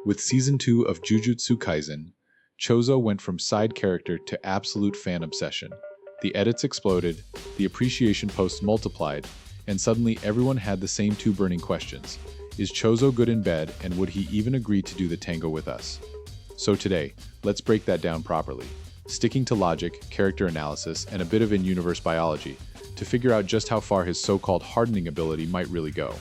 With Season 2 of Jujutsu Kaisen, Chozo went from side character to absolute fan obsession. The edits exploded, the appreciation posts multiplied, and suddenly everyone had the same two burning questions. Is Chozo good in bed, and would he even agree to do the tango with us? So today, let's break that down properly, sticking to logic, character analysis, and a bit of in-universe biology, to figure out just how far his so-called hardening ability might really go.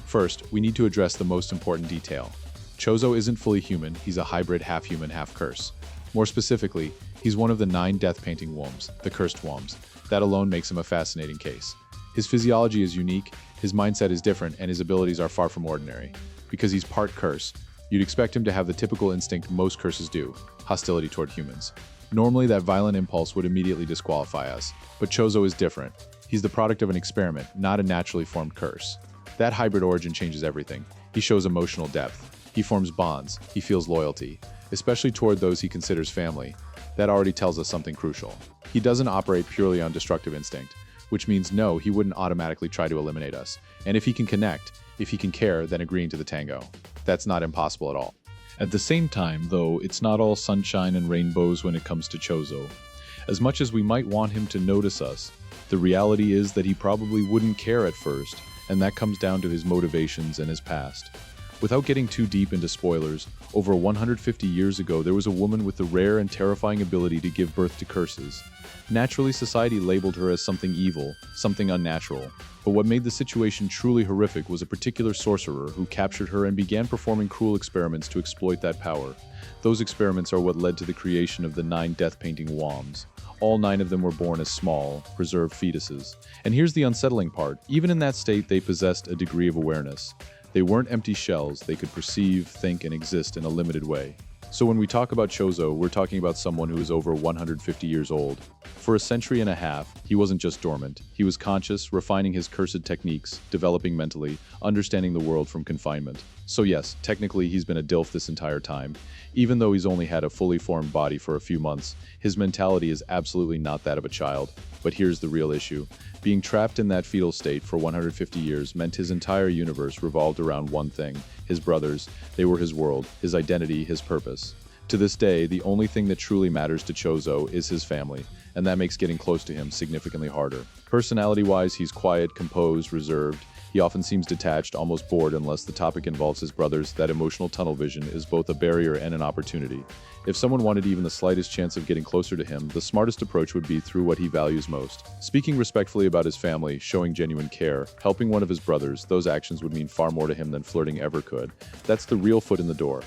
First, we need to address the most important detail. Chozo isn't fully human, he's a hybrid half-human, half-curse. More specifically, he's one of the 9 death-painting Wombs, the cursed Wombs. That alone makes him a fascinating case. His physiology is unique, his mindset is different, and his abilities are far from ordinary. Because he's part curse, you'd expect him to have the typical instinct most curses do, hostility toward humans. Normally, that violent impulse would immediately disqualify us, but Chozo is different. He's the product of an experiment, not a naturally formed curse. That hybrid origin changes everything. He shows emotional depth. He forms bonds. He feels loyalty, especially toward those he considers family. That already tells us something crucial. He doesn't operate purely on destructive instinct, which means no, he wouldn't automatically try to eliminate us. And if he can connect, if he can care, then agreeing to the tango. That's not impossible at all. At the same time, though, it's not all sunshine and rainbows when it comes to Chozo. As much as we might want him to notice us, the reality is that he probably wouldn't care at first, and that comes down to his motivations and his past. Without getting too deep into spoilers, over 150 years ago there was a woman with the rare and terrifying ability to give birth to curses. Naturally, society labeled her as something evil, something unnatural. But what made the situation truly horrific was a particular sorcerer who captured her and began performing cruel experiments to exploit that power. Those experiments are what led to the creation of the 9 death-painting Wombs. All 9 of them were born as small, preserved fetuses. And here's the unsettling part. Even in that state, they possessed a degree of awareness. They weren't empty shells. They could perceive, think, and exist in a limited way. So when we talk about Chozo, we're talking about someone who is over 150 years old. For a century and a half, he wasn't just dormant. He was conscious, refining his cursed techniques, developing mentally, understanding the world from confinement. So yes, technically he's been a DILF this entire time. Even though he's only had a fully formed body for a few months, his mentality is absolutely not that of a child. But here's the real issue. Being trapped in that fetal state for 150 years meant his entire universe revolved around one thing: his brothers. They were his world, his identity, his purpose. To this day, the only thing that truly matters to Chozo is his family, and that makes getting close to him significantly harder. Personality-wise, he's quiet, composed, reserved. He often seems detached, almost bored unless the topic involves his brothers. That emotional tunnel vision is both a barrier and an opportunity. If someone wanted even the slightest chance of getting closer to him, the smartest approach would be through what he values most. Speaking respectfully about his family, showing genuine care, helping one of his brothers, those actions would mean far more to him than flirting ever could. That's the real foot in the door.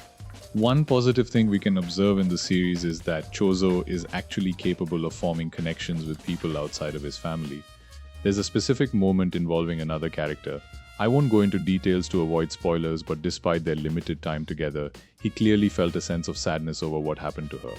One positive thing we can observe in the series is that Chozo is actually capable of forming connections with people outside of his family. There's a specific moment involving another character. I won't go into details to avoid spoilers, but despite their limited time together, he clearly felt a sense of sadness over what happened to her.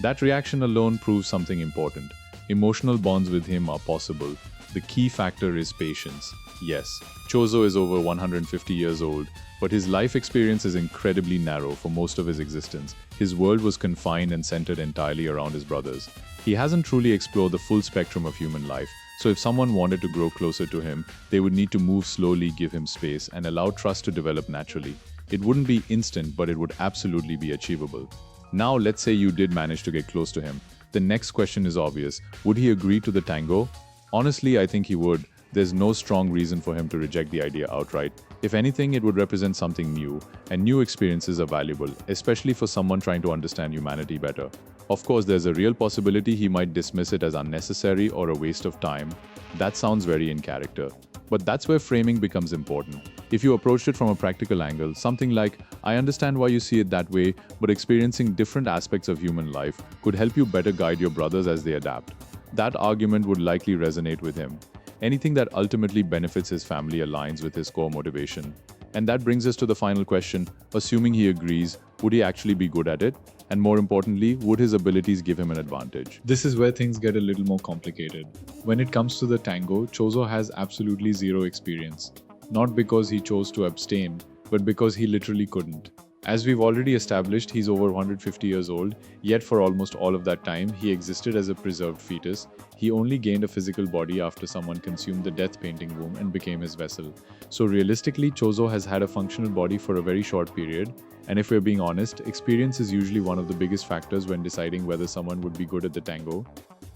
That reaction alone proves something important. Emotional bonds with him are possible. The key factor is patience. Yes, Chozo is over 150 years old, but his life experience is incredibly narrow for most of his existence. His world was confined and centered entirely around his brothers. He hasn't truly explored the full spectrum of human life. So if someone wanted to grow closer to him, they would need to move slowly, give him space, and allow trust to develop naturally. It wouldn't be instant, but it would absolutely be achievable. Now, let's say you did manage to get close to him. The next question is obvious. Would he agree to the tango? Honestly, I think he would. There's no strong reason for him to reject the idea outright. If anything, it would represent something new, and new experiences are valuable, especially for someone trying to understand humanity better. Of course, there's a real possibility he might dismiss it as unnecessary or a waste of time. That sounds very in character. But that's where framing becomes important. If you approached it from a practical angle, something like, I understand why you see it that way, but experiencing different aspects of human life could help you better guide your brothers as they adapt. That argument would likely resonate with him. Anything that ultimately benefits his family aligns with his core motivation. And that brings us to the final question. Assuming he agrees, would he actually be good at it? And more importantly, would his abilities give him an advantage? This is where things get a little more complicated. When it comes to the tango, Chozo has absolutely zero experience. Not because he chose to abstain, but because he literally couldn't. As we've already established, he's over 150 years old, yet for almost all of that time, he existed as a preserved fetus. He only gained a physical body after someone consumed the death painting womb and became his vessel. So realistically, Chozo has had a functional body for a very short period, And if we're being honest, experience is usually one of the biggest factors when deciding whether someone would be good at the tango.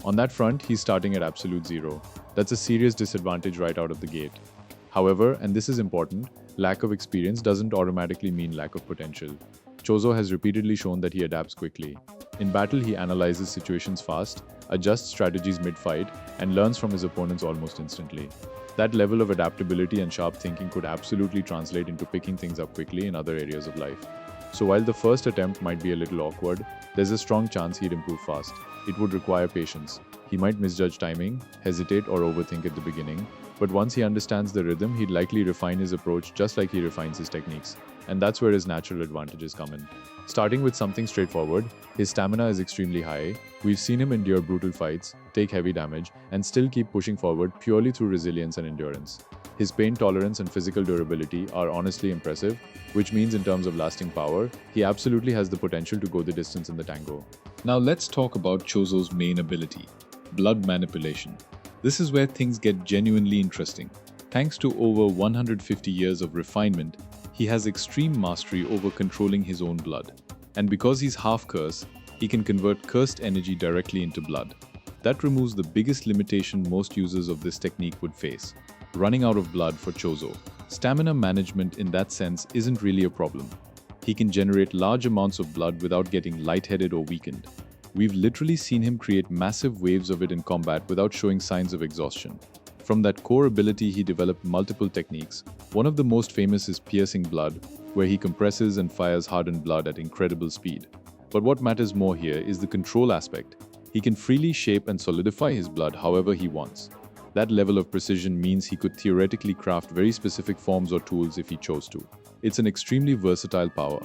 On that front, he's starting at absolute zero. That's a serious disadvantage right out of the gate. However, and this is important, lack of experience doesn't automatically mean lack of potential. Chozo has repeatedly shown that he adapts quickly. In battle, he analyzes situations fast, adjusts strategies mid-fight, and learns from his opponents almost instantly. That level of adaptability and sharp thinking could absolutely translate into picking things up quickly in other areas of life. So while the first attempt might be a little awkward, there's a strong chance he'd improve fast. It would require patience. He might misjudge timing, hesitate, or overthink at the beginning, but once he understands the rhythm, he'd likely refine his approach just like he refines his techniques. And that's where his natural advantages come in. Starting with something straightforward, his stamina is extremely high. We've seen him endure brutal fights, take heavy damage, and still keep pushing forward purely through resilience and endurance. His pain tolerance and physical durability are honestly impressive, which means in terms of lasting power, he absolutely has the potential to go the distance in the tango. Now let's talk about Chozo's main ability, blood manipulation. This is where things get genuinely interesting. Thanks to over 150 years of refinement, he has extreme mastery over controlling his own blood. And because he's half curse, he can convert cursed energy directly into blood. That removes the biggest limitation most users of this technique would face: running out of blood for Chozo. Stamina management in that sense isn't really a problem. He can generate large amounts of blood without getting lightheaded or weakened. We've literally seen him create massive waves of it in combat without showing signs of exhaustion. From that core ability, he developed multiple techniques. One of the most famous is piercing blood, where he compresses and fires hardened blood at incredible speed. But what matters more here is the control aspect. He can freely shape and solidify his blood however he wants. That level of precision means he could theoretically craft very specific forms or tools if he chose to. It's an extremely versatile power.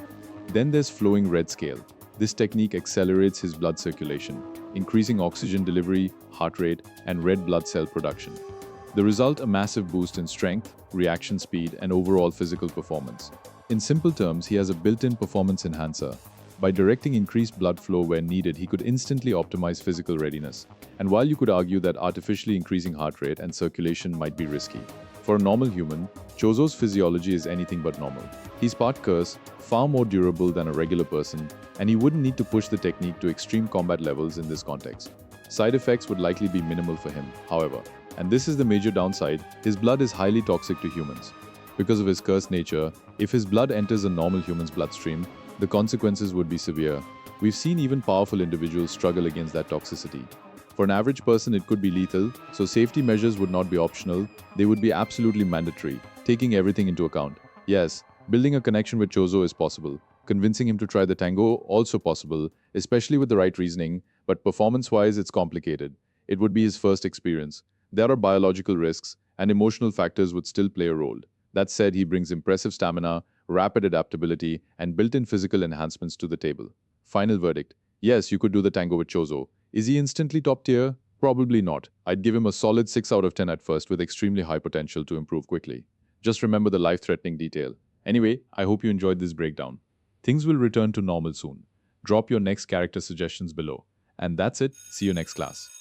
Then there's flowing red scale. This technique accelerates his blood circulation, increasing oxygen delivery, heart rate, and red blood cell production. The result, a massive boost in strength, reaction speed, and overall physical performance. In simple terms, he has a built-in performance enhancer. By directing increased blood flow where needed, he could instantly optimize physical readiness. And while you could argue that artificially increasing heart rate and circulation might be risky, for a normal human, Chozo's physiology is anything but normal. He's part curse, far more durable than a regular person, and he wouldn't need to push the technique to extreme combat levels in this context. Side effects would likely be minimal for him, however. And this is the major downside: his blood is highly toxic to humans. Because of his cursed nature, if his blood enters a normal human's bloodstream, the consequences would be severe. We've seen even powerful individuals struggle against that toxicity. For an average person, it could be lethal, so safety measures would not be optional, they would be absolutely mandatory, taking everything into account. Yes, building a connection with Chozo is possible. Convincing him to try the tango, also possible, especially with the right reasoning, but performance-wise, it's complicated. It would be his first experience. There are biological risks, and emotional factors would still play a role. That said, he brings impressive stamina, rapid adaptability, and built-in physical enhancements to the table. Final verdict: yes, you could do the tango with Chozo. Is he instantly top tier? Probably not. I'd give him a solid 6 out of 10 at first, with extremely high potential to improve quickly. Just remember the life-threatening detail. Anyway, I hope you enjoyed this breakdown. Things will return to normal soon. Drop your next character suggestions below. And that's it. See you next class.